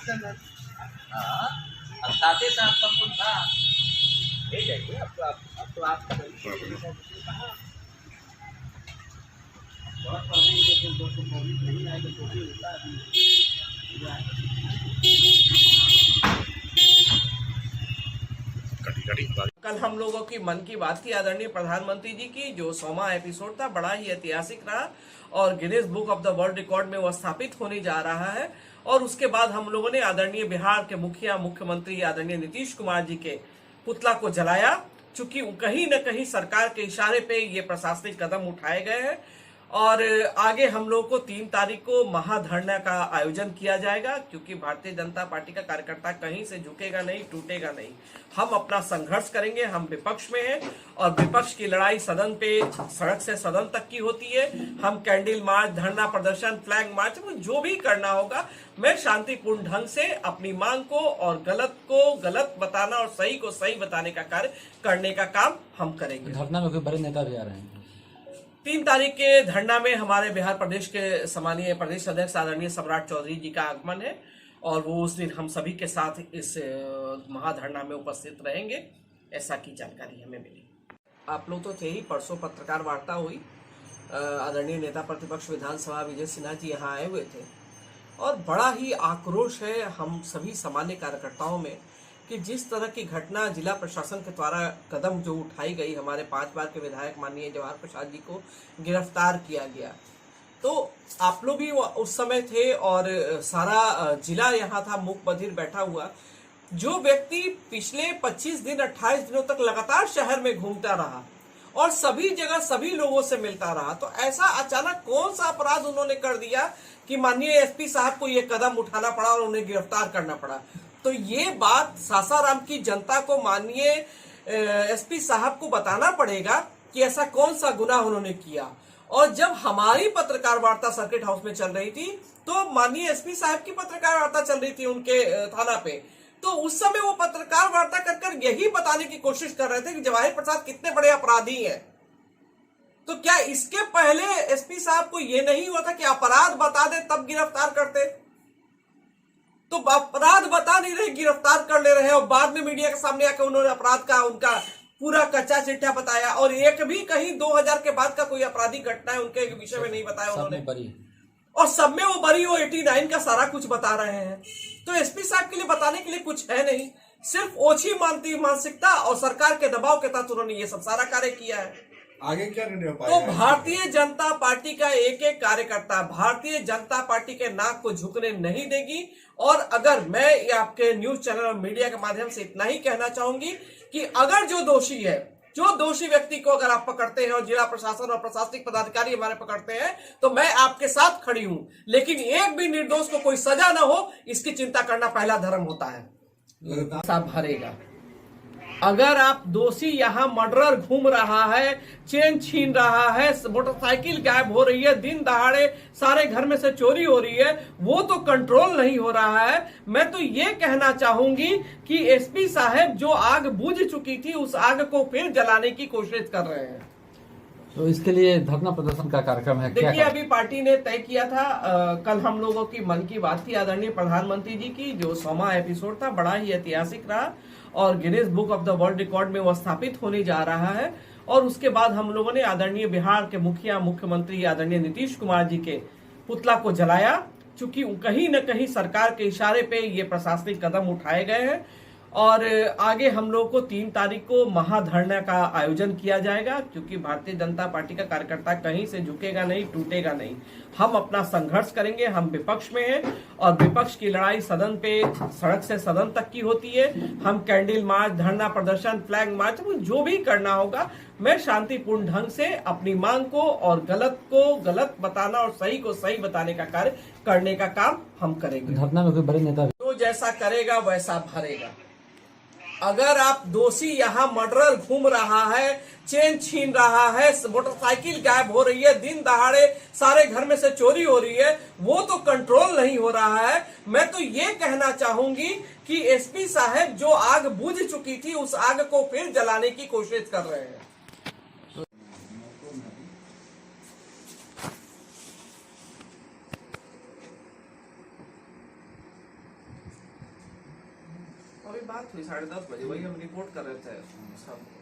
हाँ, अब साथ ही साथ सब कुछ था। ले जाइए, अब तो आपका कहाँ बहुत पढ़ने के 224 नहीं आएगा तो भी होता है। कल हम लोगों की मन की बात थी आदरणीय प्रधानमंत्री जी की, जो 100वां एपिसोड था, बड़ा ही ऐतिहासिक रहा और Guinness book of the world record में वह स्थापित होने जा रहा है। और उसके बाद हम लोगों ने आदरणीय बिहार के मुखिया मुख्यमंत्री आदरणीय नीतीश कुमार जी के पुतला को जलाया, चूंकि कहीं न कहीं सरकार के इशारे पे ये प्रशासनिक कदम उठाए गए हैं। और आगे हम लोग को 3 तारीख को महाधरना का आयोजन किया जाएगा, क्योंकि भारतीय जनता पार्टी का कार्यकर्ता कहीं से झुकेगा नहीं, टूटेगा नहीं। हम अपना संघर्ष करेंगे, हम विपक्ष में हैं और विपक्ष की लड़ाई सदन पे, सड़क से सदन तक की होती है। हम कैंडल मार्च, धरना प्रदर्शन, फ्लैग मार्च, जो भी करना होगा, मैं शांतिपूर्ण ढंग से अपनी मांग को और गलत को गलत बताना और सही को सही बताने का कार्य करने का काम हम करेंगे। धरना में कोई बड़े नेता भी आ रहे हैं। 3 तारीख के धरना में हमारे बिहार प्रदेश के सम्मानीय प्रदेश अध्यक्ष आदरणीय सम्राट चौधरी जी का आगमन है और वो उस दिन हम सभी के साथ इस महाधरना में उपस्थित रहेंगे, ऐसा की जानकारी हमें मिली। आप लोग तो थे ही, परसों पत्रकार वार्ता हुई, आदरणीय नेता प्रतिपक्ष विधानसभा विजय सिन्हा जी यहाँ आए हुए थे और बड़ा ही आक्रोश है हम सभी सामान्य कार्यकर्ताओं में कि जिस तरह की घटना जिला प्रशासन के द्वारा कदम जो उठाई गई, हमारे 5 बार के विधायक माननीय जवाहर प्रसाद जी को गिरफ्तार किया गया, तो आप लोग भी उस समय थे और सारा जिला यहाँ था मूक बधिर बैठा हुआ। जो व्यक्ति पिछले 25 दिन 28 दिनों तक लगातार शहर में घूमता रहा और सभी जगह सभी लोगों से मिलता रहा, तो ऐसा अचानक कौन सा अपराध उन्होंने कर दिया कि माननीय एसपी साहब को ये कदम उठाना पड़ा और उन्हें गिरफ्तार करना पड़ा। तो ये बात सासाराम की जनता को माननीय एसपी साहब को बताना पड़ेगा कि ऐसा कौन सा गुनाह उन्होंने किया। और जब हमारी पत्रकार वार्ता सर्किट हाउस में चल रही थी तो माननीय एसपी साहब की पत्रकार वार्ता चल रही थी उनके थाना पे, तो उस समय वो पत्रकार वार्ता कर यही बताने की कोशिश कर रहे थे कि जवाहिर प्रसाद कितने बड़े अपराधी हैं। तो क्या इसके पहले एसपी साहब को यह नहीं हुआ था कि अपराध बता दे तब गिरफ्तार करते? तो अपराध बता नहीं रहे, गिरफ्तार कर ले रहे हैं और बाद में मीडिया के सामने आकर उन्होंने अपराध का उनका पूरा कच्चा चिट्ठा बताया और एक भी कहीं 2000 के बाद का कोई आपराधिक घटना है उनके विषय में नहीं बताया उन्होंने, और सब में वो बरी, वो 89 का सारा कुछ बता रहे हैं। तो एसपी साहब के लिए बताने के लिए कुछ है नहीं, सिर्फ ओछी मानसिकता और सरकार के दबाव के तहत उन्होंने ये सब सारा कार्य किया है। आगे क्या निर्णय हो पाएगा? तो भारतीय जनता पार्टी का एक एक कार्यकर्ता भारतीय जनता पार्टी के नाक को झुकने नहीं देगी। और अगर मैं ये आपके न्यूज चैनल और मीडिया के माध्यम से इतना ही कहना चाहूंगी कि अगर जो दोषी है, जो दोषी व्यक्ति को अगर आप पकड़ते हैं और जिला प्रशासन और प्रशासनिक पदाधिकारी हमारे पकड़ते हैं, तो मैं आपके साथ खड़ी हूं, लेकिन एक भी निर्दोष को कोई सजा ना हो, इसकी चिंता करना पहला धर्म होता है। साहब भरेगा। अगर आप दोषी यहाँ मर्डरर घूम रहा है, चेन छीन रहा है, मोटरसाइकिल गायब हो रही है, दिन दहाड़े सारे घर में से चोरी हो रही है, वो तो कंट्रोल नहीं हो रहा है। मैं तो ये कहना चाहूंगी कि एसपी साहब जो आग बुझ चुकी थी उस आग को फिर जलाने की कोशिश कर रहे हैं। तो इसके लिए धरना प्रदर्शन का कार्यक्रम है। देखिए, अभी पार्टी ने तय किया था, कल हम लोगों की मन की बात थी आदरणीय प्रधानमंत्री जी की, जो 100वां एपिसोड था, बड़ा ही ऐतिहासिक रहा और Guinness book of the world record में वह स्थापित होने जा रहा है। और उसके बाद हम लोगों ने आदरणीय बिहार के मुखिया मुख्यमंत्री आदरणीय नीतीश कुमार जी के पुतला को जलाया, चूंकि कहीं न कहीं सरकार के इशारे पे ये प्रशासनिक कदम उठाए गए हैं। और आगे हम लोग को 3 तारीख को महाधरना का आयोजन किया जाएगा, क्योंकि भारतीय जनता पार्टी का कार्यकर्ता कहीं से झुकेगा नहीं, टूटेगा नहीं। हम अपना संघर्ष करेंगे, हम विपक्ष में हैं और विपक्ष की लड़ाई सदन पे, सड़क से सदन तक की होती है। हम कैंडल मार्च, धरना प्रदर्शन, फ्लैग मार्च, जो भी करना होगा, मैं शांतिपूर्ण ढंग से अपनी मांग को और गलत को गलत बताना और सही को सही बताने का कार्य करने का काम हम करेंगे। धरना में कोई बड़े नेता जो जैसा करेगा वैसा भरेगा। अगर आप दोषी यहाँ मर्डरर घूम रहा है, चेन छीन रहा है, मोटरसाइकिल गायब हो रही है, दिन दहाड़े सारे घर में से चोरी हो रही है, वो तो कंट्रोल नहीं हो रहा है। मैं तो ये कहना चाहूंगी कि एसपी साहब जो आग बुझ चुकी थी उस आग को फिर जलाने की कोशिश कर रहे हैं। अभी बात हुई 10:30 बजे, वही हम रिपोर्ट कर रहे थे सब